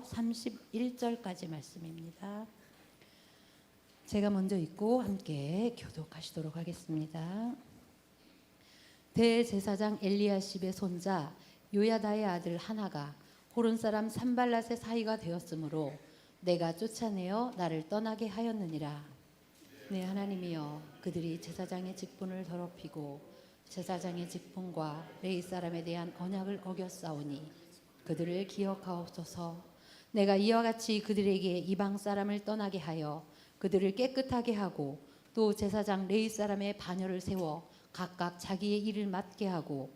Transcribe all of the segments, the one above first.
31절까지 말씀입니다. 제가 먼저 읽고 함께 교독하시도록 하겠습니다. 대제사장 엘리야십의 손자 요야다의 아들 하나가 호론 사람 산발랏의 사이가 되었으므로 내가 쫓아내어 나를 떠나게 하였느니라. 내 하나님이여, 그들이 제사장의 직분을 더럽히고 제사장의 직분과 레위 사람에 대한 언약을 어겼사오니 그들을 기억하옵소서. 내가 이와 같이 그들에게 이방 사람을 떠나게 하여 그들을 깨끗하게 하고 또 제사장 레위 사람의 반열을 세워 각각 자기의 일을 맡게 하고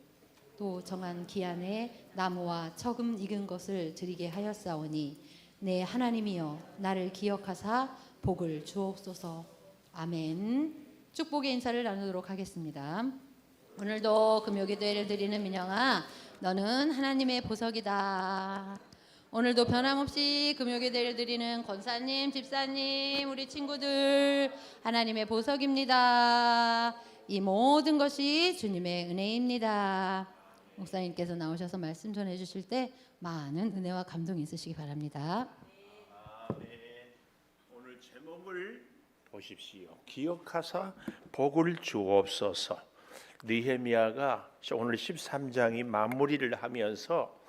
또 정한 기한에 나무와 처금 익은 것을 드리게 하였사오니 내 하나님이여, 나를 기억하사 복을 주옵소서. 아멘. 축복의 인사를 나누도록 하겠습니다. 오늘도 금요기도회를 드리는 민영아, 너는 하나님의 보석이다. 오늘도 변함없이 금요기도회를 드리는 권사님, 집사님, 우리 친구들, 하나님의 보석입니다. 이 모든 것이 주님의 은혜입니다. 목사님께서 나오셔서 말씀 전해 주실 때 많은 은혜와 감동이 있으시기 바랍니다. 아멘. 오늘 제목을 보십시오. 기억하사 복을 주옵소서. 느헤미야가 오늘 13장이 마무리를 하면서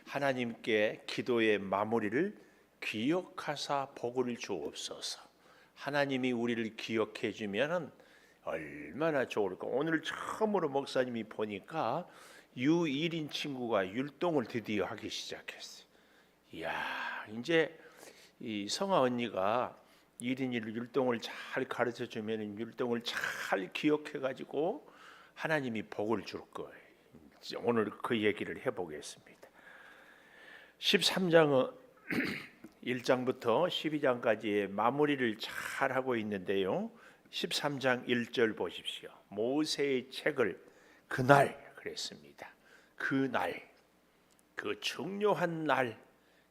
하나님께 기도의 마무리를 기억하사 복을 주옵소서. 하나님이 우리를 기억해 주면 얼마나 좋을까. 오늘 처음으로 목사님이 보니까 유1인 친구가 율동을 드디어 하기 시작했어요. 이야, 이제 이 성아 언니가 1인1 율동을 잘 가르쳐 주면 율동을 잘 기억해 가지고 하나님이 복을 줄 거예요. 오늘 그 얘기를 해보겠습니다. 13장은 1장부터 12장까지의 마무리를 잘 하고 있는데요. 13장 1절 보십시오. 모세의 책을 그날 그랬습니다. 그날, 그 중요한 날,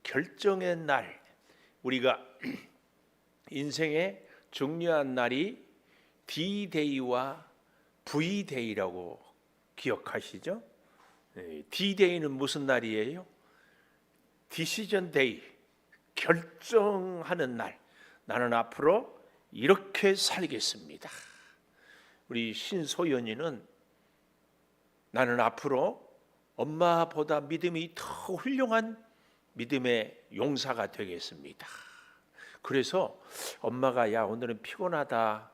결정의 날, 우리가 인생의 중요한 날이 D-Day와 V-Day라고 기억하시죠? D-Day는 무슨 날이에요? Decision Day, 결정하는 날. 나는 앞으로 이렇게 살겠습니다. 우리 신소연이는 나는 앞으로 엄마보다 믿음이 더 훌륭한 믿음의 용사가 되겠습니다. 그래서 엄마가 야 오늘은 피곤하다,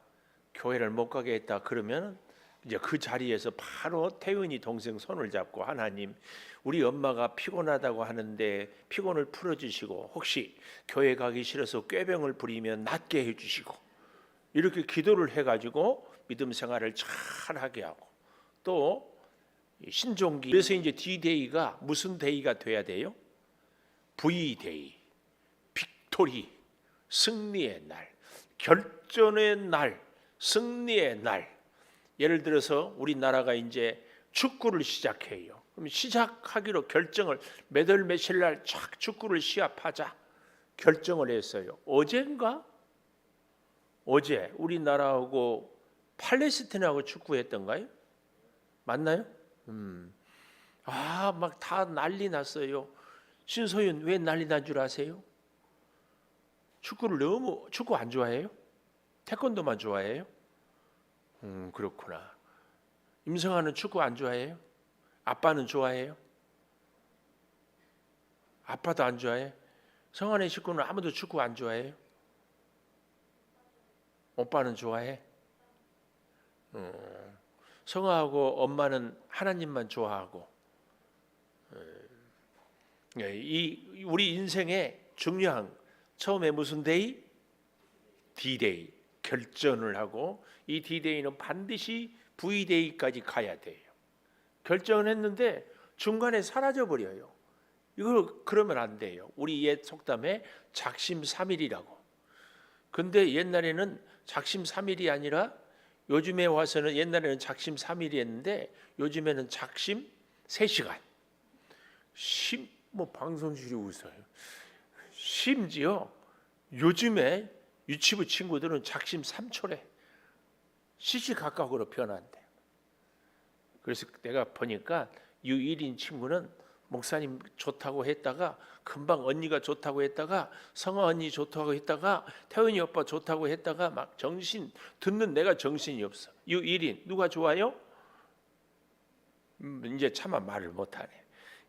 교회를 못 가겠다 그러면 이제 그 자리에서 바로 태은이 동생 손을 잡고 하나님, 우리 엄마가 피곤하다고 하는데 피곤을 풀어주시고 혹시 교회 가기 싫어서 꾀병을 부리면 낫게 해주시고 이렇게 기도를 해가지고 믿음 생활을 잘하게 하고 또 신종기. 그래서 이제 D-Day가 무슨 데이가 돼야 돼요? V-Day, 빅토리, 승리의 날, 결전의 날, 승리의 날. 예를 들어서 우리나라가 이제 축구를 시작해요. 그럼 시작하기로 결정을 몇 월 며칠 날 쫙 축구를 시합하자 결정을 했어요. 어젠가? 어제 우리나라하고 팔레스타인하고 축구했던가요? 맞나요? 막 다 난리 났어요. 신소윤 왜 난리 난 줄 아세요? 축구 안 좋아해요? 태권도만 좋아해요? 그렇구나. 임성아는 축구 안 좋아해요? 아빠는 좋아해요? 아빠도 안 좋아해? 성환의 식구는 아무도 축구 안 좋아해요? 오빠는 좋아해? 성아하고 엄마는 하나님만 좋아하고. 이 우리 인생의 중요한 처음에 무슨 데이? D-Day, 결전을 하고 이 D-Day는 반드시 V-Day까지 가야 돼요. 결정을 했는데 중간에 사라져 버려요. 이걸 그러면 안 돼요. 우리 옛 속담에 작심삼일이라고. 근데 옛날에는 작심삼일이 아니라 요즘에 와서는 옛날에는 작심삼일이었는데 요즘에는 작심 3시간. 뭐 방송실이 웃어요. 심지어 요즘에 유치부 친구들은 작심 3초래. 시시각각으로 변한대. 그래서 내가 보니까 유1인 친구는 목사님 좋다고 했다가 금방 언니가 좋다고 했다가 성아 언니 좋다고 했다가 태훈이 오빠 좋다고 했다가 막 정신 듣는 내가 정신이 없어. 이 일인 누가 좋아요? 이제 차마 말을 못하네.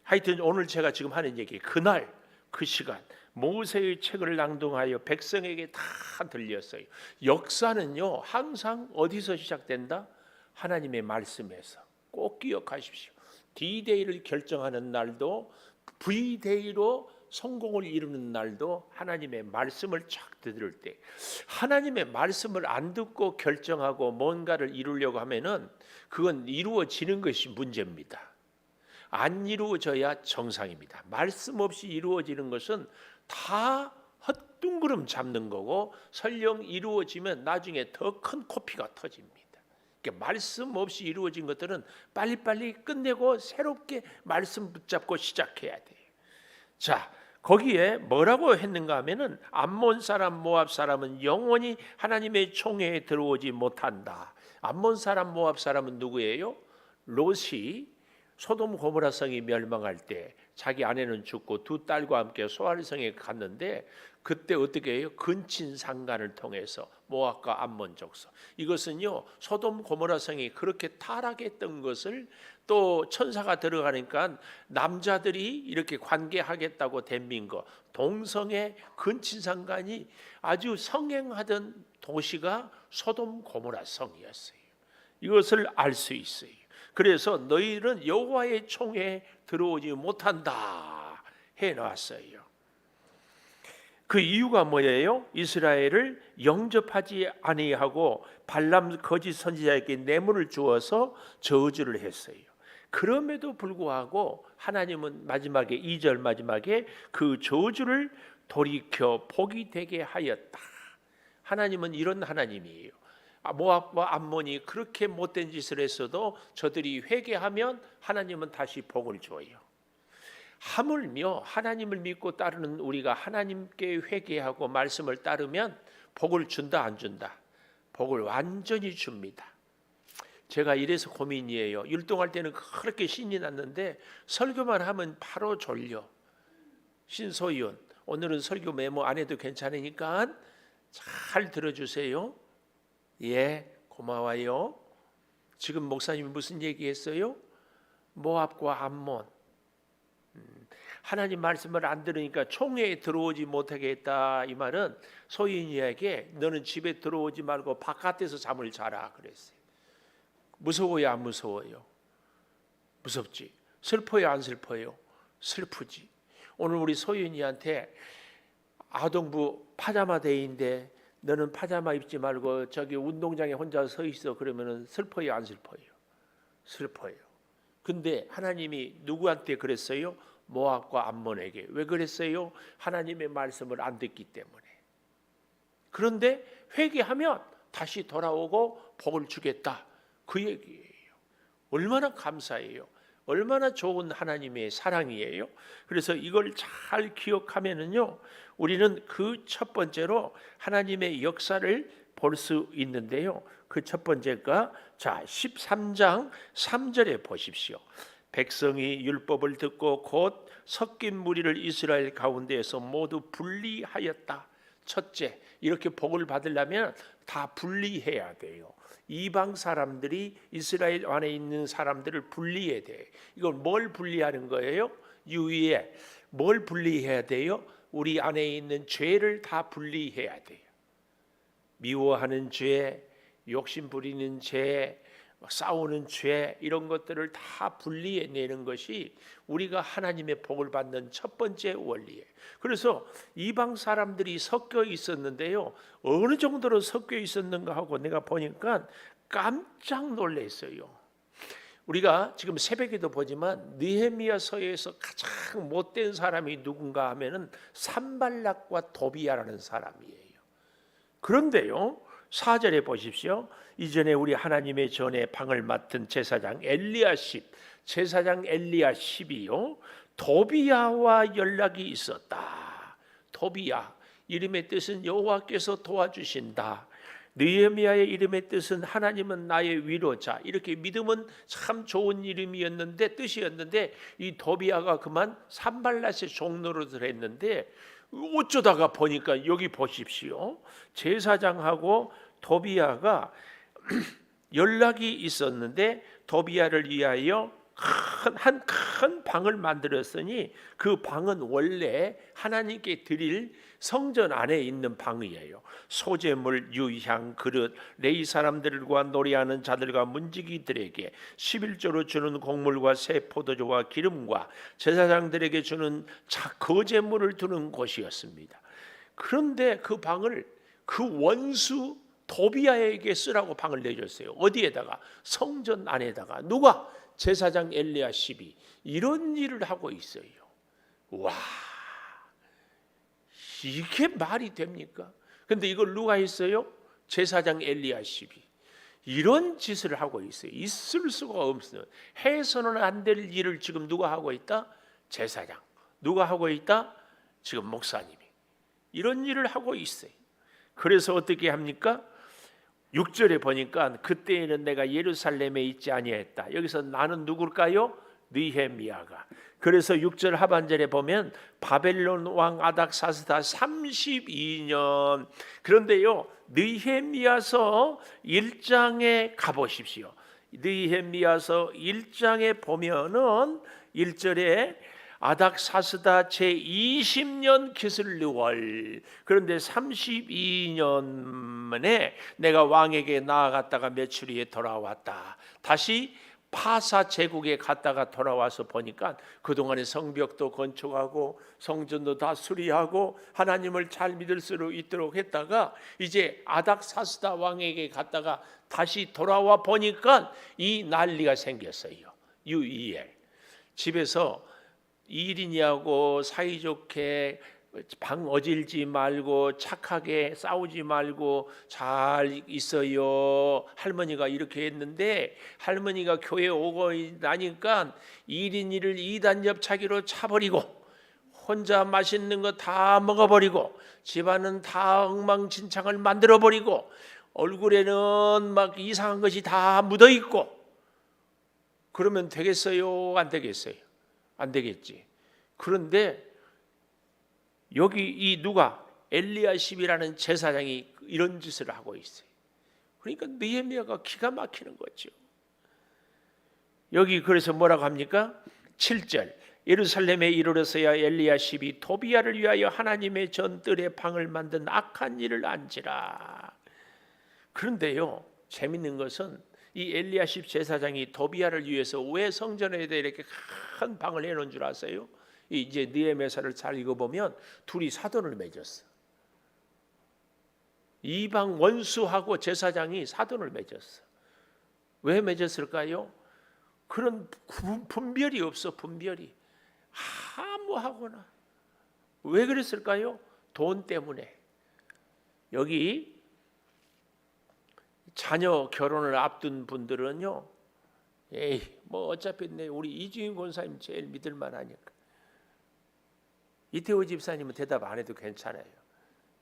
하여튼 오늘 제가 지금 하는 얘기 그날 그 시간 모세의 책을 낭독하여 백성에게 다 들렸어요. 역사는요 항상 어디서 시작된다? 하나님의 말씀에서. 꼭 기억하십시오. D-Day를 결정하는 날도 V-Day로 성공을 이루는 날도 하나님의 말씀을 착 들을 때, 하나님의 말씀을 안 듣고 결정하고 뭔가를 이루려고 하면은 그건 이루어지는 것이 문제입니다. 안 이루어져야 정상입니다. 말씀 없이 이루어지는 것은 다 헛둥그름 잡는 거고 설령 이루어지면 나중에 더 큰 코피가 터집니다. 그러니까 말씀 없이 이루어진 것들은 빨리빨리 끝내고 새롭게 말씀 붙잡고 시작해야 돼요. 자, 거기에 뭐라고 했는가 하면은 암몬 사람 모압 사람은 영원히 하나님의 총회에 들어오지 못한다. 암몬 사람 모압 사람은 누구예요? 롯이 소돔 고모라 성이 멸망할 때 자기 아내는 죽고 두 딸과 함께 소알성에 갔는데 그때 어떻게 해요? 근친상간을 통해서 모압과 암몬 족속. 이것은요 소돔 고모라 성이 그렇게 타락했던 것을 또 천사가 들어가니까 남자들이 이렇게 관계하겠다고 덤빈 거. 동성의 근친상간이 아주 성행하던 도시가 소돔 고모라 성이었어요. 이것을 알 수 있어요. 그래서 너희는 여호와의 총회에 들어오지 못한다 해놨어요. 그 이유가 뭐예요? 이스라엘을 영접하지 아니하고 발람 거짓 선지자에게 뇌물을 주어서 저주를 했어요. 그럼에도 불구하고 하나님은 마지막에 2절 마지막에 그 저주를 돌이켜 복이 되게 하였다. 하나님은 이런 하나님이에요. 모압과 암몬이 그렇게 못된 짓을 했어도 저들이 회개하면 하나님은 다시 복을 줘요. 하물며 하나님을 믿고 따르는 우리가 하나님께 회개하고 말씀을 따르면 복을 준다 안 준다? 복을 완전히 줍니다. 제가 이래서 고민이에요. 율동할 때는 그렇게 신이 났는데 설교만 하면 바로 졸려. 신소윤 오늘은 설교 메모 안 해도 괜찮으니까 잘 들어주세요. 예, 고마워요. 지금 목사님이 무슨 얘기했어요? 모압과 암몬. 하나님 말씀을 안 들으니까 총회에 들어오지 못하게 했다. 이 말은 소인이에게 너는 집에 들어오지 말고 바깥에서 잠을 자라 그랬어요. 무서워요, 안 무서워요? 무섭지. 슬퍼요, 안 슬퍼요? 슬프지. 오늘 우리 소인이한테 아동부 파자마 데이인데 너는 파자마 입지 말고 저기 운동장에 혼자 서 있어. 그러면은 슬퍼요, 안 슬퍼요? 슬퍼요. 근데 하나님이 누구한테 그랬어요? 모압과 암몬에게. 왜 그랬어요? 하나님의 말씀을 안 듣기 때문에. 그런데 회개하면 다시 돌아오고 복을 주겠다. 그 얘기예요. 얼마나 감사해요. 얼마나 좋은 하나님의 사랑이에요. 그래서 이걸 잘 기억하면은요, 우리는 그 첫 번째로 하나님의 역사를 볼 수 있는데요. 그 첫 번째가 자 13장 3절에 보십시오. 백성이 율법을 듣고 곧 섞인 무리를 이스라엘 가운데에서 모두 분리하였다. 첫째, 이렇게 복을 받으려면 다 분리해야 돼요. 이방 사람들이 이스라엘 안에 있는 사람들을 분리해야 돼. 이건 뭘 분리하는 거예요? 유의에 뭘 분리해야 돼요? 우리 안에 있는 죄를 다 분리해야 돼요. 미워하는 죄, 욕심 부리는 죄, 싸우는 죄, 이런 것들을 다 분리해내는 것이 우리가 하나님의 복을 받는 첫 번째 원리예요. 그래서 이방 사람들이 섞여 있었는데요, 어느 정도로 섞여 있었는가 하고 내가 보니까 깜짝 놀랐어요. 우리가 지금 새벽에도 보지만 느헤미야서에서 가장 못된 사람이 누군가 하면은 산발락과 도비야라는 사람이에요. 그런데요, 4절에 보십시오. 이전에 우리 하나님의 전에 방을 맡은 제사장 엘리야십이요 도비야와 연락이 있었다. 도비야, 이름의 뜻은 여호와께서 도와주신다. 느헤미야의 이름의 뜻은 하나님은 나의 위로자. 이렇게 믿으면 참 좋은 이름이었는데, 뜻이었는데, 이 도비야가 그만 산발랏의 종노릇을 했는데, 어쩌다가 보니까 여기 보십시오. 제사장하고 도비야가 연락이 있었는데, 도비야를 위하여 큰 방을 만들었으니 그 방은 원래 하나님께 드릴 성전 안에 있는 방이에요. 소재물, 유향, 그릇, 레위 사람들과 노래하는 자들과 문지기들에게 11조로 주는 곡물과 새 포도주와 기름과 제사장들에게 주는 거제물을 두는 곳이었습니다. 그런데 그 방을 그 원수 도비야에게 쓰라고 방을 내줬어요. 어디에다가? 성전 안에다가. 누가? 제사장 엘리야십이 이런 일을 하고 있어요. 와, 이게 말이 됩니까? 근데 이걸 누가 했어요? 제사장 엘리야십이 이런 짓을 하고 있어요. 있을 수가 없어요. 해서는 안 될 일을 지금 누가 하고 있다? 제사장. 누가 하고 있다? 지금 목사님이 이런 일을 하고 있어요. 그래서 어떻게 합니까? 6절에 보니까 그때에는 내가 예루살렘에 있지 아니했다. 여기서 나는 누굴까요? 느헤미야가. 그래서 6절 하반절에 보면 바벨론 왕 아닥사스다 32년. 그런데요, 느헤미야서 1장에 가보십시오. 느헤미야서 1장에 보면은 1절에 아닥사스다 제20년 기슬르월. 그런데 32년 만에 내가 왕에게 나아갔다가 며칠 후에 돌아왔다. 다시 파사 제국에 갔다가 돌아와서 보니까 그동안에 성벽도 건축하고 성전도 다 수리하고 하나님을 잘 믿을 수 있도록 했다가 이제 아닥사스다 왕에게 갔다가 다시 돌아와 보니까 이 난리가 생겼어요. 유이엘. 집에서 1인이하고 사이좋게 방 어질지 말고 착하게 싸우지 말고 잘 있어요. 할머니가 이렇게 했는데 할머니가 교회 오고 나니까 1인 1을 2단 옆차기로 차버리고 혼자 맛있는 거 다 먹어버리고 집안은 다 엉망진창을 만들어버리고 얼굴에는 막 이상한 것이 다 묻어있고 그러면 되겠어요? 안 되겠어요? 안 되겠지. 그런데 여기 이 누가 엘리야십이라는 제사장이 이런 짓을 하고 있어요. 그러니까 느헤미야가 기가 막히는 거죠. 여기 그래서 뭐라고 합니까? 7절 예루살렘에 이르러서야 엘리야십이 도비야를 위하여 하나님의 전뜰에 방을 만든 악한 일을 안지라. 그런데요, 재밌는 것은 이 엘리야십 제사장이 도비야를 위해서 왜 성전에다 이렇게 큰 방을 해놓은 줄 아세요? 이제 느헤미야서를 잘 읽어보면 둘이 사돈을 맺었어. 이방 원수하고 제사장이 사돈을 맺었어. 왜 맺었을까요? 그런 분별이 없어. 분별이 하무하거나. 왜 그랬을까요? 돈 때문에. 여기 자녀 결혼을 앞둔 분들은요, 에이 뭐 어차피 우리 이주인 권사님 제일 믿을 만하니까. 이태호 집사님은 대답 안 해도 괜찮아요.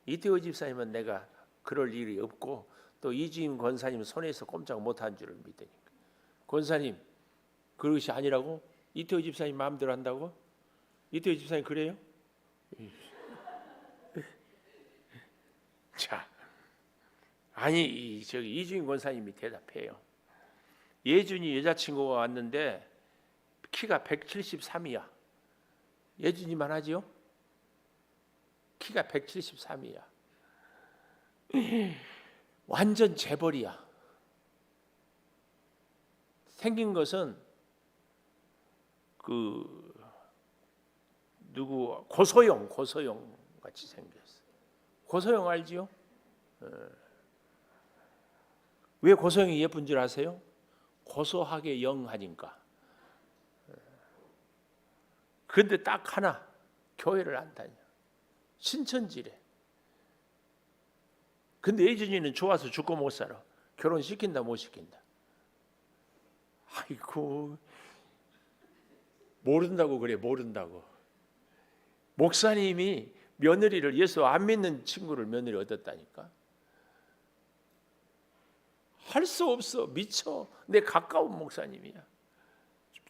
이태호 집사님은 내가 그럴 일이 없고 또 이주인 권사님 손에서 꼼짝 못한 줄을 믿으니까. 권사님 그것이 아니라고? 이태호 집사님 마음대로 한다고? 이태호 집사님 그래요? 자, 아니 저기 이주인 권사님이 대답해요. 예준이 여자친구가 왔는데 키가 173이야. 예준이만 하지요? 키가 173이야. 완전 재벌이야. 생긴 것은 그 누구 고소영 같이 생겼어. 고소영 알지요? 왜 고소영이 예쁜 줄 아세요? 고소하게 영하니까. 그런데 딱 하나 교회를 안 다녀. 신천지래. 근데 예준이는 좋아서 죽고 못 살아. 결혼시킨다 못 시킨다. 아이고 모른다고 그래. 모른다고. 목사님이 며느리를 예수 안 믿는 친구를 며느리 얻었다니까. 할 수 없어. 미쳐. 내 가까운 목사님이야.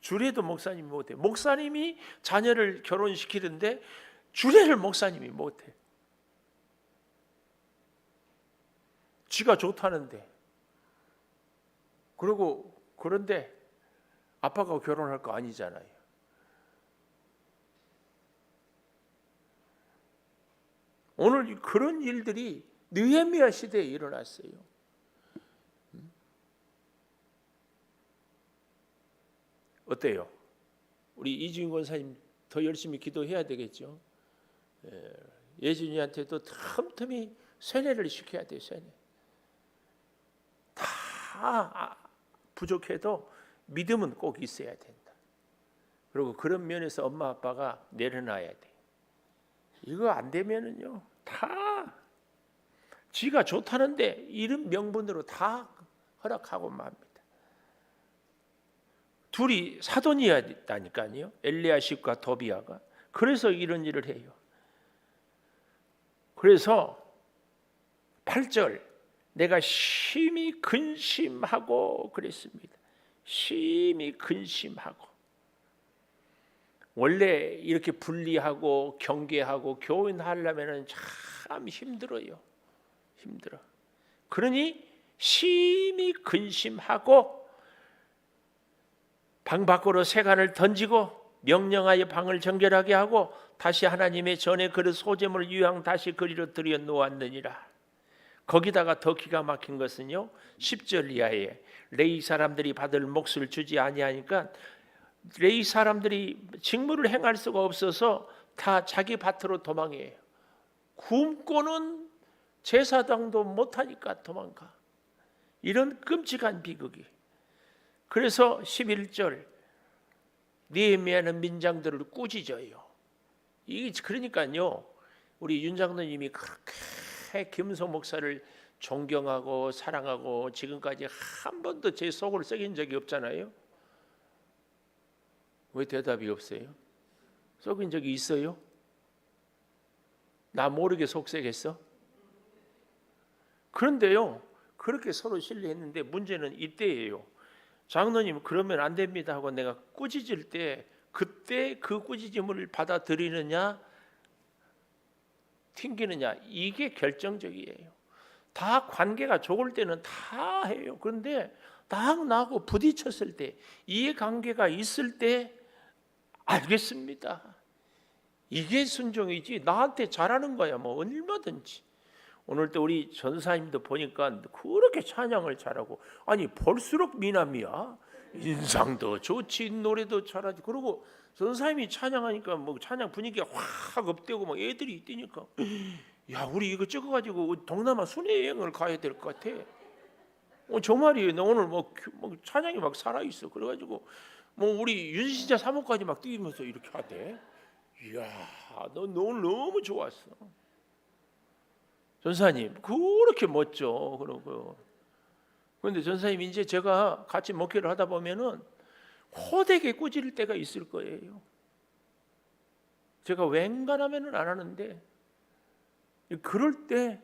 주례도 목사님이 못해. 목사님이 자녀를 결혼시키는데 주례를 목사님이 못해. 지가 좋다는데. 그리고 그런데 아빠가 결혼할 거 아니잖아요. 오늘 그런 일들이 느헤미야 시대에 일어났어요. 어때요? 우리 이주인 권사님 더 열심히 기도해야 되겠죠. 예준이한테도 틈틈이 세뇌를 시켜야 돼요. 세뇌. 다 부족해도 믿음은 꼭 있어야 된다. 그리고 그런 면에서 엄마 아빠가 내려놔야 돼. 이거 안 되면은요, 다 지가 좋다는데 이런 명분으로 다 허락하고 맙니다. 둘이 사돈이었다니까요. 엘리야십과 도비야가. 그래서 이런 일을 해요. 그래서 8절 내가 심히 근심하고 그랬습니다. 심히 근심하고. 원래 이렇게 분리하고 경계하고 교인하려면 참 힘들어요. 힘들어. 그러니 심히 근심하고 방 밖으로 세간을 던지고 명령하여 방을 정결하게 하고 다시 하나님의 전에 그릇 소재물 유향 다시 그리로 들여 놓았느니라. 거기다가 더 기가 막힌 것은요, 10절 이하에 레위 사람들이 받을 몫을 주지 아니하니까 레위 사람들이 직무를 행할 수가 없어서 다 자기 밭으로 도망해요. 굶고는 제사당도 못하니까 도망가. 이런 끔찍한 비극이. 그래서 11절 느헤미야는 민장들을 꾸짖어요. 이게 그러니까요, 우리 윤 장로님이 그렇게 김성 목사를 존경하고 사랑하고 지금까지 한 번도 제 속을 썩인 적이 없잖아요. 왜 대답이 없어요? 썩인 적이 있어요? 나 모르게 속썩였어? 그런데요, 그렇게 서로 신뢰했는데 문제는 이때예요. 장로님 그러면 안 됩니다 하고 내가 꾸짖을 때 그때 그 꾸짖음을 받아들이느냐 튕기느냐, 이게 결정적이에요. 다 관계가 좋을 때는 다 해요. 그런데 딱 나하고 부딪혔을 때, 이해관계가 있을 때 알겠습니다. 이게 순종이지 나한테 잘하는 거야 뭐 얼마든지. 오늘 또 우리 전사님도 보니까 그렇게 찬양을 잘하고, 아니 볼수록 미남이야. 인상도 좋지, 노래도 잘하지. 그리고 전사님이 찬양하니까 뭐 찬양 분위기가 확 업되고 막 애들이 뛰니까, 야 우리 이거 찍어가지고 동남아 순회 여행을 가야 될 것 같아. 저 말이에요. 나 오늘 뭐 찬양이 막 살아 있어. 그래가지고 뭐 우리 윤신자 사모까지 막 뛰면서 이렇게 하대. 이야, 너 오늘 너무 좋았어. 전사님 그렇게 멋져. 그러고 그런데 전사님 이제 제가 같이 목회를 하다 보면은 호되게 꾸짖을 때가 있을 거예요. 제가 웬간하면은 안 하는데 그럴 때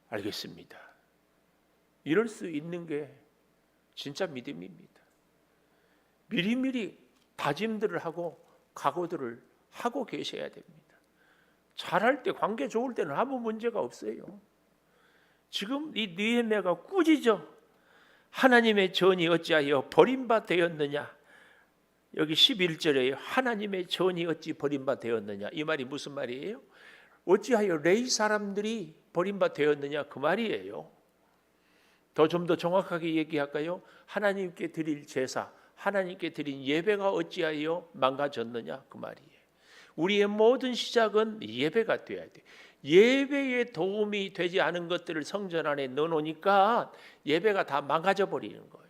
알겠습니다. 이럴 수 있는 게 진짜 믿음입니다. 미리미리 다짐들을 하고 각오들을 하고 계셔야 됩니다. 잘할 때, 관계 좋을 때는 아무 문제가 없어요. 지금 이 느헤미야가 꾸짖어. 하나님의 전이 어찌하여 버림바 되었느냐. 여기 11절에 하나님의 전이 어찌 버림바 되었느냐, 이 말이 무슨 말이에요? 어찌하여 레위 사람들이 버림바 되었느냐, 그 말이에요. 좀 더 정확하게 얘기할까요? 하나님께 드릴 제사, 하나님께 드린 예배가 어찌하여 망가졌느냐, 그 말이에요. 우리의 모든 시작은 예배가 돼야 돼. 예배에 도움이 되지 않은 것들을 성전 안에 넣어놓으니까 예배가 다 망가져 버리는 거예요.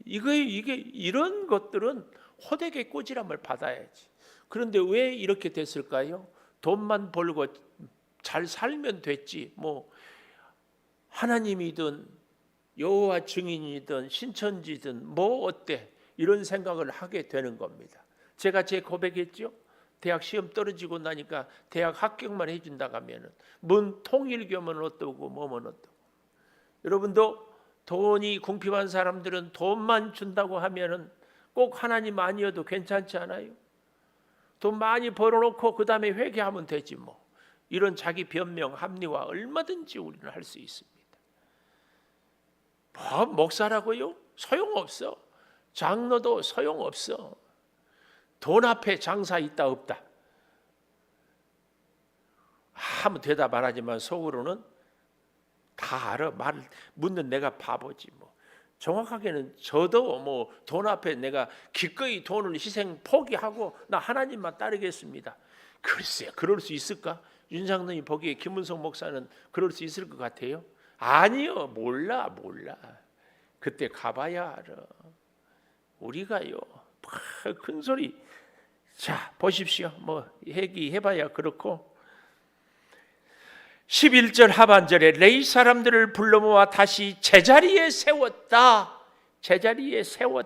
이게 이런 것들은 호되게 꾸지람을 받아야지. 그런데 왜 이렇게 됐을까요? 돈만 벌고 잘 살면 됐지. 뭐 하나님이든 여호와 증인이든 신천지든 뭐 어때, 이런 생각을 하게 되는 겁니다. 제가 제 고백했죠. 대학 시험 떨어지고 나니까 대학 합격만 해준다고 하면은 뭔 통일교면 어떠고 뭐면 어떠고. 여러분도 돈이 궁핍한 사람들은 돈만 준다고 하면은 꼭 하나님 아니어도 괜찮지 않아요? 돈 많이 벌어놓고 그 다음에 회개하면 되지 뭐. 이런 자기 변명, 합리화 얼마든지 우리는 할 수 있습니다. 뭐 목사라고요? 소용없어. 장로도 소용없어. 돈 앞에 장사 있다 없다. 아무 대답 안 하지만 속으로는 다 알아. 말 묻는 내가 바보지 뭐. 정확하게는 저도 뭐 돈 앞에 내가 기꺼이 돈을 희생 포기하고 나 하나님만 따르겠습니다. 글쎄, 그럴 수 있을까? 윤상동이 보기에 김문성 목사는 그럴 수 있을 것 같아요? 아니요, 몰라. 그때 가봐야 알아. 우리가요, 큰 소리. 자, 보십시오. 뭐 얘기해봐야 그렇고 11절 하반절에 레위 사람들을 불러 모아 다시 제자리에 세웠다. 제자리에 세워.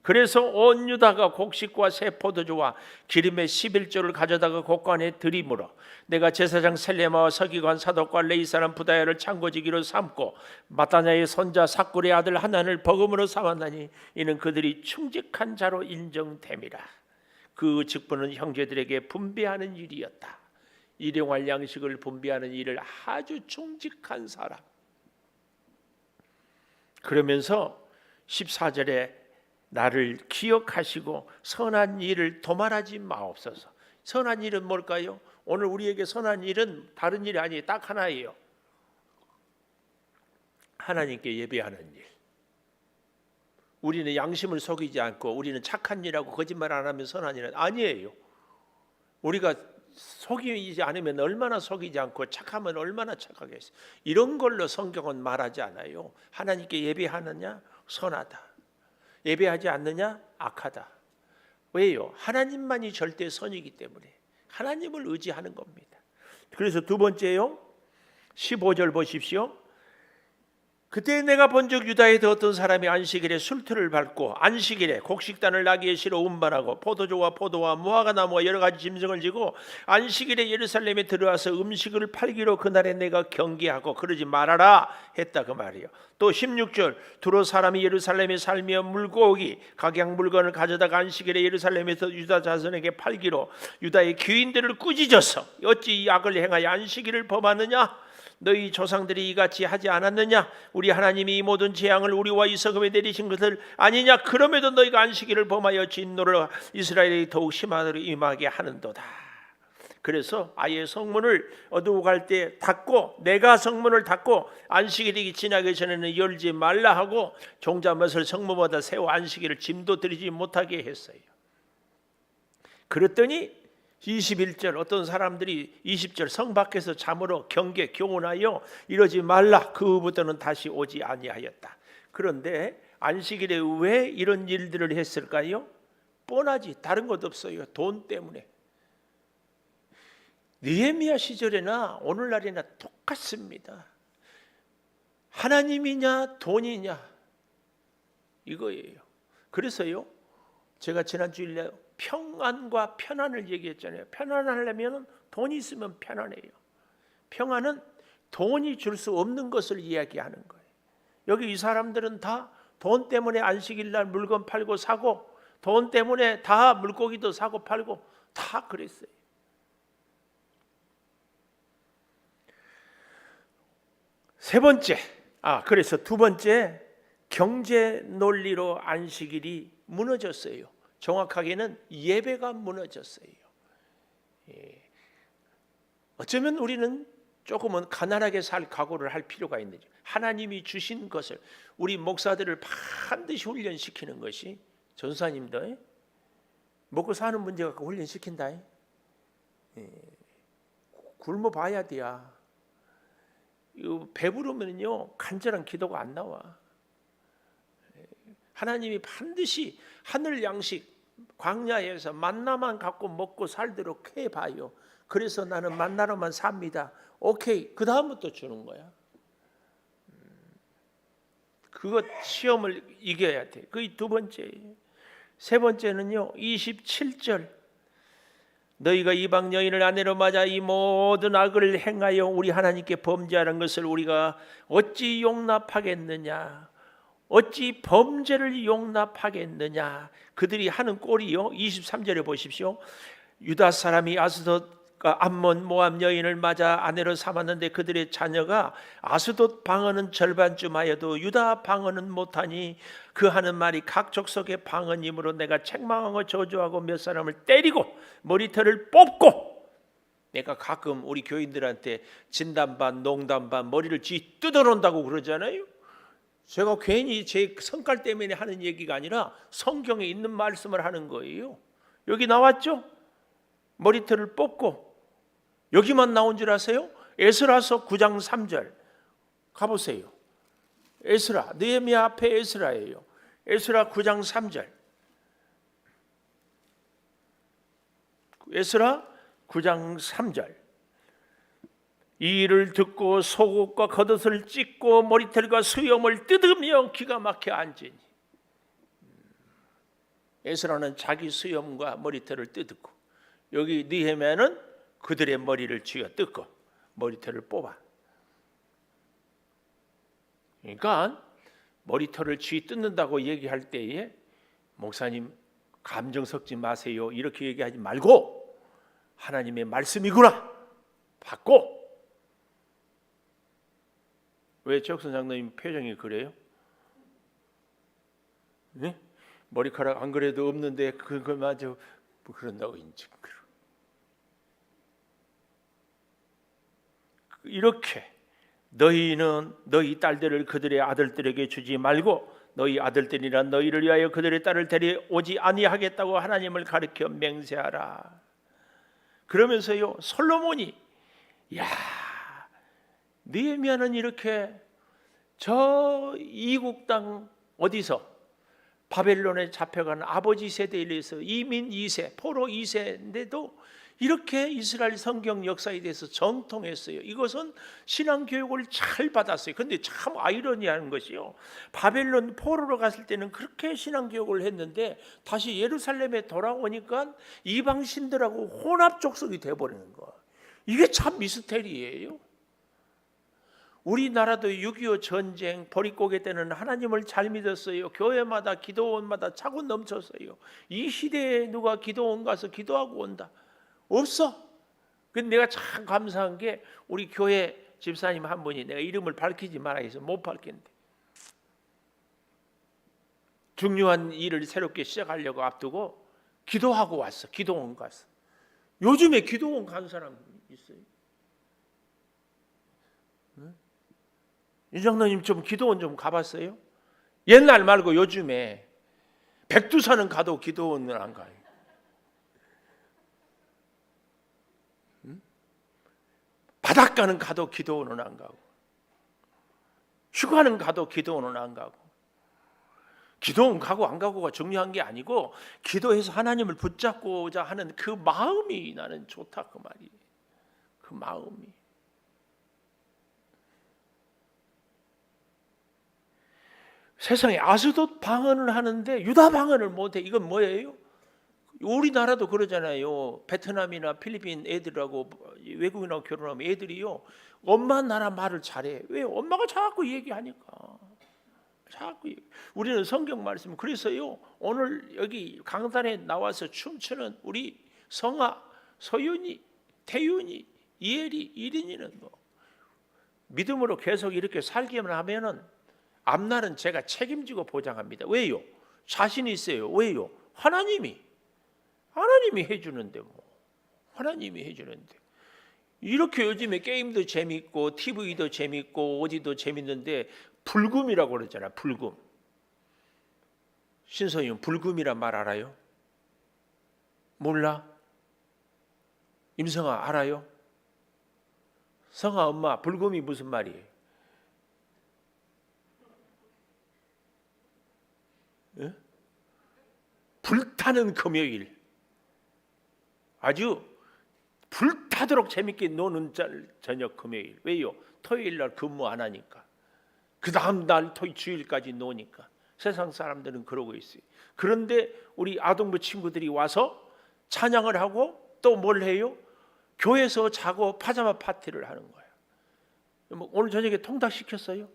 그래서 온 유다가 곡식과 새 포도주와 기름의 11조를 가져다가 곡관에 들이므로 내가 제사장 셀레마와 서기관 사독과 레위 사람 부다야를 창고지기로 삼고 마따냐의 손자 삭굴의 아들 하난을 버금으로 삼았나니 이는 그들이 충직한 자로 인정됨이라. 그 직분은 형제들에게 분배하는 일이었다. 일용할 양식을 분배하는 일을 아주 충직한 사람. 그러면서 14절에 나를 기억하시고 선한 일을 도말하지 마옵소서. 선한 일은 뭘까요? 오늘 우리에게 선한 일은 다른 일이 아니에요. 딱 하나예요. 하나님께 예배하는 일. 우리는 양심을 속이지 않고 우리는 착한 일하고 거짓말 안 하면 선한 일은 아니에요. 우리가 속이지 않으면 얼마나 속이지 않고 착하면 얼마나 착하겠어요. 이런 걸로 성경은 말하지 않아요. 하나님께 예배하느냐? 선하다. 예배하지 않느냐? 악하다. 왜요? 하나님만이 절대 선이기 때문에 하나님을 의지하는 겁니다. 그래서 두 번째요, 15절 보십시오. 그때 내가 본즉 유다에도 어떤 사람이 안식일에 술틀을 밟고 안식일에 곡식단을 나귀에 실어 운반하고 포도주와 포도와 무화과 나무와 여러 가지 짐승을 지고 안식일에 예루살렘에 들어와서 음식을 팔기로 그날에 내가 경계하고 그러지 말아라 했다 그 말이에요. 또 16절 두로 사람이 예루살렘에 살며 물고기 각양 물건을 가져다가 안식일에 예루살렘에서 유다 자손에게 팔기로 유다의 귀인들을 꾸짖어서 어찌 이 악을 행하여 안식일을 범하느냐? 너희 조상들이 이같이 하지 않았느냐? 우리 하나님이 이 모든 재앙을 우리와 이스라엘에 내리신 것을 아니냐? 그럼에도 너희가 안식일을 범하여 진노를 이스라엘이 더욱 심하게 임하게 하는도다. 그래서 아예 성문을 어두워 갈 때 닫고 내가 성문을 닫고 안식일이 지나기 전에는 열지 말라 하고 종자못을 성문마다 세워 안식일을 짐도 들이지 못하게 했어요. 그랬더니 21절 어떤 사람들이 20절 성 밖에서 잠으로 경계 교훈하여 이러지 말라. 그 후부터는 다시 오지 아니하였다. 그런데 안식일에 왜 이런 일들을 했을까요? 뻔하지. 다른 것 없어요. 돈 때문에. 느헤미야 시절에나 오늘날이나 똑같습니다. 하나님이냐 돈이냐 이거예요. 그래서요 제가 지난주일에 평안과 편안을 얘기했잖아요. 편안하려면 돈이 있으면 편안해요. 평안은 돈이 줄 수 없는 것을 이야기하는 거예요. 여기 이 사람들은 다 돈 때문에 안식일날 물건 팔고 사고 돈 때문에 다 물고기도 사고 팔고 다 그랬어요. 세 번째, 그래서 두 번째 경제 논리로 안식일이 무너졌어요. 정확하게는 예배가 무너졌어요. 어쩌면 우리는 조금은 가난하게 살 각오를 할 필요가 있는지 하나님이 주신 것을 우리 목사들을 반드시 훈련시키는 것이 전사님도 먹고 사는 문제 갖고 훈련시킨다. 굶어 봐야 돼야. 배부르면요 간절한 기도가 안 나와. 하나님이 반드시 하늘 양식 광야에서 만나만 갖고 먹고 살도록 해봐요. 그래서 나는 만나로만 삽니다. 오케이. 그 다음부터 주는 거야. 그것 시험을 이겨야 돼. 그게 두 번째예요. 세 번째는요 27절 너희가 이방 여인을 아내로 맞아 이 모든 악을 행하여 우리 하나님께 범죄하는 것을 우리가 어찌 용납하겠느냐? 어찌 범죄를 용납하겠느냐? 그들이 하는 꼴이요. 23절에 보십시오. 유다 사람이 아스돗과 암몬 모압 여인을 맞아 아내로 삼았는데 그들의 자녀가 아스돗 방언은 절반쯤 하여도 유다 방언은 못하니 그 하는 말이 각 족속의 방언이므로 내가 책망하고 저주하고 몇 사람을 때리고 머리털을 뽑고, 내가 가끔 우리 교인들한테 진담 반 농담 반 머리를 뜯어놓는다고 그러잖아요. 제가 괜히 제 성깔 때문에 하는 얘기가 아니라 성경에 있는 말씀을 하는 거예요. 여기 나왔죠? 머리털을 뽑고. 여기만 나온 줄 아세요? 에스라서 9장 3절 가보세요. 에스라, 느헤미야 앞에 에스라예요. 에스라 9장 3절. 에스라 9장 3절. 이 일을 듣고 속옷과 겉옷을 찢고 머리털과 수염을 뜯으며 기가 막혀 앉으니. 에스라는 자기 수염과 머리털을 뜯고, 여기 느헤미야는 그들의 머리를 쥐어 뜯고 머리털을 뽑아. 그러니까 머리털을 쥐 뜯는다고 얘기할 때에 목사님 감정 섞지 마세요 이렇게 얘기하지 말고 하나님의 말씀이구나 받고. 왜 적선 장로님 표정이 그래요? 네? 머리카락 안 그래도 없는데 그거마저 뭐 그런다고 인증. 이렇게 너희는 너희 딸들을 그들의 아들들에게 주지 말고 너희 아들들이란 너희를 위하여 그들의 딸을 데려오지 아니하겠다고 하나님을 가르쳐 맹세하라. 그러면서요 솔로몬이, 야, 느헤미야는 이렇게 저 이국 땅 어디서 바벨론에 잡혀간 아버지 세대에 의해서 이민 2세 포로 2세인데도 이렇게 이스라엘 성경 역사에 대해서 정통했어요. 이것은 신앙 교육을 잘 받았어요. 그런데 참 아이러니한 것이요, 바벨론 포로로 갔을 때는 그렇게 신앙 교육을 했는데 다시 예루살렘에 돌아오니까 이방 신들하고 혼합 족속이 돼버리는 거. 이게 참 미스테리예요. 우리나라도 6.25 전쟁 보릿고개 때는 하나님을 잘 믿었어요. 교회마다 기도원마다 차고 넘쳤어요. 이 시대에 누가 기도원 가서 기도하고 온다? 없어. 근데 내가 참 감사한 게 우리 교회 집사님 한 분이, 내가 이름을 밝히지 말아 해서 못 밝힌대. 중요한 일을 새롭게 시작하려고 앞두고 기도하고 왔어. 기도원 갔어. 요즘에 기도원 간 사람 있어요? 이 장로님 좀 기도원 좀 가봤어요? 옛날 말고 요즘에 백두산은 가도 기도원은 안 가요. 바닷가는 가도 기도원은 안 가고, 휴가는 가도 기도원은 안 가고. 기도원 가고 안 가고가 중요한 게 아니고 기도해서 하나님을 붙잡고자 하는 그 마음이 나는 좋다 그 말이에요. 그 마음이. 세상에 아스돗 방언을 하는데 유다 방언을 못해. 이건 뭐예요? 우리나라도 그러잖아요. 베트남이나 필리핀 애들하고 외국인하고 결혼하면 애들이요 엄마 나라 말을 잘해. 왜? 엄마가 자꾸 얘기하니까. 자꾸 얘기. 우리는 성경 말씀. 그래서요 오늘 여기 강단에 나와서 춤추는 우리 성아, 서윤이, 태윤이, 이엘이, 이린이는 뭐 믿음으로 계속 이렇게 살기만 하면은 앞날은 제가 책임지고 보장합니다. 왜요? 자신이 있어요. 왜요? 하나님이 해주는데 뭐. 하나님이 해주는데. 이렇게 요즘에 게임도 재밌고 TV도 재밌고 어디도 재밌는데 불금이라고 그러잖아. 불금. 신서윤 불금이란 말 알아요? 몰라? 임성아 알아요? 성아 엄마 불금이 무슨 말이에요? 예? 불타는 금요일. 아주 불타도록 재밌게 노는 저녁 금요일. 왜요? 토요일 날 근무 안 하니까. 그 다음 날 주일까지 노니까. 세상 사람들은 그러고 있어요. 그런데 우리 아동부 친구들이 와서 찬양을 하고 또 뭘 해요? 교회에서 자고 파자마 파티를 하는 거예요. 오늘 저녁에 통닭 시켰어요?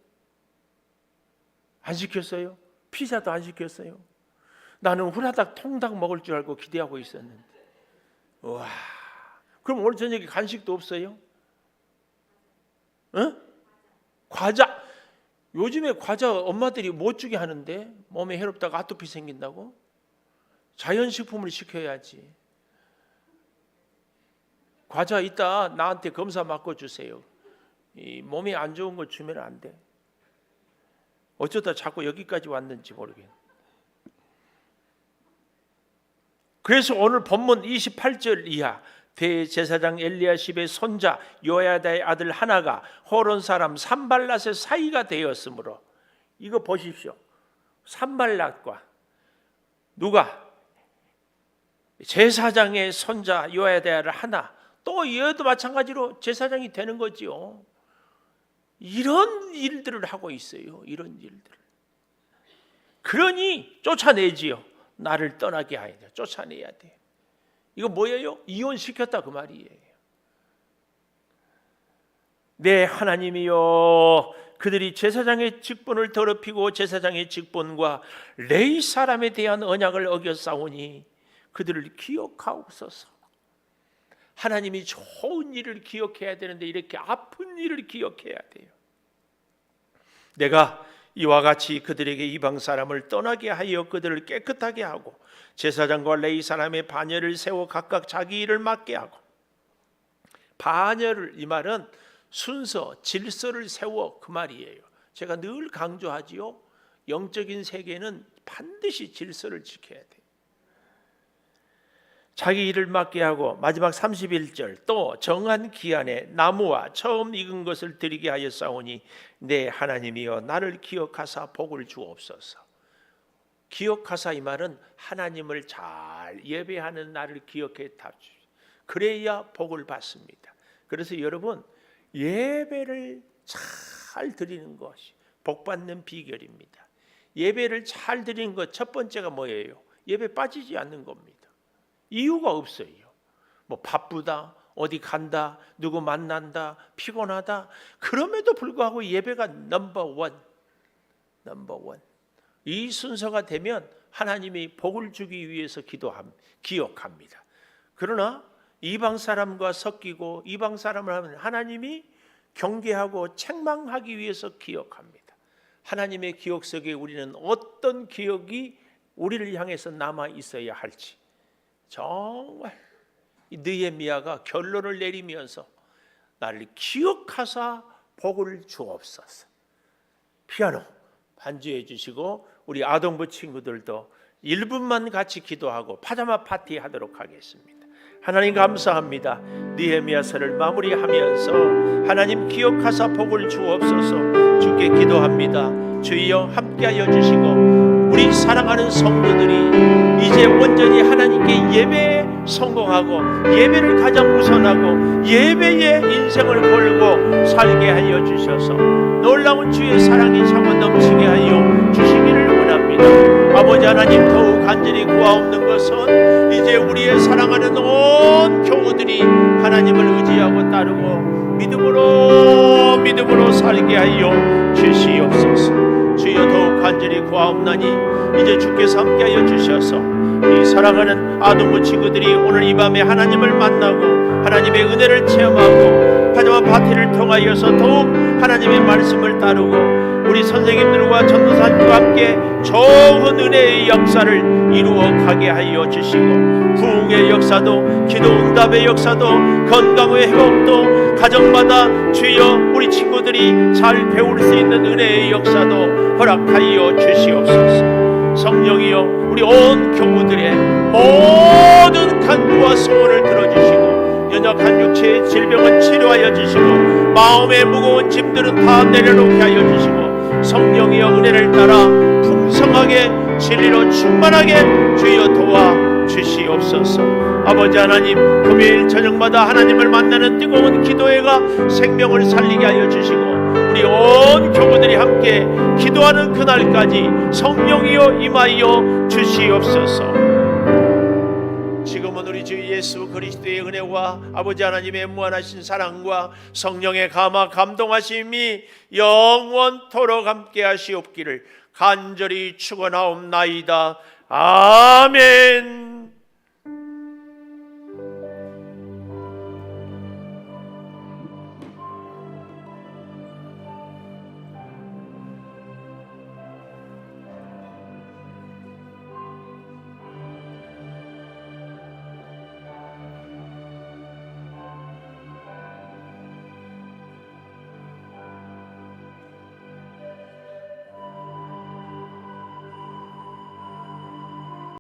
안 시켰어요? 피자도 안 시켰어요? 나는 후라닥 통닭 먹을 줄 알고 기대하고 있었는데. 와, 그럼 오늘 저녁에 간식도 없어요? 어? 과자. 요즘에 과자 엄마들이 못 주게 하는데, 몸에 해롭다고 아토피 생긴다고? 자연식품을 시켜야지. 과자 이따 나한테 검사 맡고 주세요. 이 몸에 안 좋은 거 주면 안 돼. 어쩌다 자꾸 여기까지 왔는지 모르겠네. 그래서 오늘 본문 28절 이하, 대제사장 엘리야십의 손자 요야다의 아들 하나가 호론 사람 산발랏의 사이가 되었으므로, 이거 보십시오. 산발랏과 누가? 제사장의 손자 요야다를 하나, 또 얘도 마찬가지로 제사장이 되는 거지요. 이런 일들을 하고 있어요. 이런 일들. 그러니 쫓아내지요. 나를 떠나게 하야 돼. 쫓아내야 돼. 이거 뭐예요? 이혼시켰다 그 말이에요. 네, 하나님이여, 그들이 제사장의 직분을 더럽히고 제사장의 직분과 레위 사람에 대한 언약을 어겼사오니 그들을 기억하옵소서. 하나님이 좋은 일을 기억해야 되는데 이렇게 아픈 일을 기억해야 돼요. 내가 이와 같이 그들에게 이방 사람을 떠나게 하여 그들을 깨끗하게 하고 제사장과 레위 사람의 반열을 세워 각각 자기 일을 맡게 하고, 반열을, 이 말은 순서, 질서를 세워 그 말이에요. 제가 늘 강조하지요. 영적인 세계는 반드시 질서를 지켜야 돼요. 자기 일을 맡게 하고, 마지막 31절, 또 정한 기한에 나무와 처음 익은 것을 드리게 하였사오니 내 하나님이여 나를 기억하사 복을 주옵소서. 기억하사, 이 말은 하나님을 잘 예배하는 나를 기억해 답주. 그래야 복을 받습니다. 그래서 여러분, 예배를 잘 드리는 것이 복 받는 비결입니다. 예배를 잘 드리는 것 첫 번째가 뭐예요? 예배 빠지지 않는 겁니다. 이유가 없어요. 뭐 바쁘다, 어디 간다, 누구 만난다, 피곤하다. 그럼에도 불구하고 예배가 넘버원. 이 순서가 되면 하나님이 복을 주기 위해서 기억합니다. 그러나 이방 사람과 섞이고 이방 사람을 하면 하나님이 경계하고 책망하기 위해서 기억합니다. 하나님의 기억 속에 우리는 어떤 기억이 우리를 향해서 남아 있어야 할지, 정말 느헤미야가 결론을 내리면서 나를 기억하사 복을 주옵소서. 피아노 반주해 주시고 우리 아동부 친구들도 1분만 같이 기도하고 파자마 파티 하도록 하겠습니다. 하나님 감사합니다. 느헤미야서를 마무리하면서 하나님 기억하사 복을 주옵소서 주께 기도합니다. 주여 함께하여 주시고 우리 사랑하는 성도들이 이제 온전히 하나님께 예배에 성공하고 예배를 가장 우선하고 예배에 인생을 걸고 살게 하여 주셔서 놀라운 주의 사랑이 차고 넘치게 하여 주시기를 원합니다. 아버지 하나님, 더욱 간절히 구하옵는 것은 이제 우리의 사랑하는 온 교우들이 하나님을 의지하고 따르고 믿음으로 살게 하여 주시옵소서. 주여 더욱 간절히 구하옵나니 이제 주께서 함께하여 주셔서 우리 사랑하는 아동부 친구들이 오늘 이 밤에 하나님을 만나고 하나님의 은혜를 체험하고 파자마 파티를 통하여서 더욱 하나님의 말씀을 따르고 우리 선생님들과 전도사님과 함께 좋은 은혜의 역사를 이루어 가게 하여 주시고 부흥의 역사도 기도 응답의 역사도 건강의 회복도 가정마다 주여 우리 친구들이 잘 배울 수 있는 은혜의 역사도 허락하여 주시옵소서. 성령이여 우리 온 교우들의 모든 간구와 소원을 들어주시고 연약한 육체의 질병은 치료하여 주시고 마음의 무거운 짐들은 다 내려놓게 하여 주시고 성령이여 은혜를 따라 풍성하게 진리로 충만하게 주여 도와 주시옵소서. 아버지 하나님, 금요일 저녁마다 하나님을 만나는 뜨거운 기도회가 생명을 살리게 하여 주시고 우리 온 교우들이 함께 기도하는 그날까지 성령이여 임하여 주시옵소서. 지금은 우리 주 예수 그리스도의 은혜와 아버지 하나님의 무한하신 사랑과 성령의 감화 감동하심이 영원토록 함께 하시옵기를 간절히 축원하옵나이다. 아멘.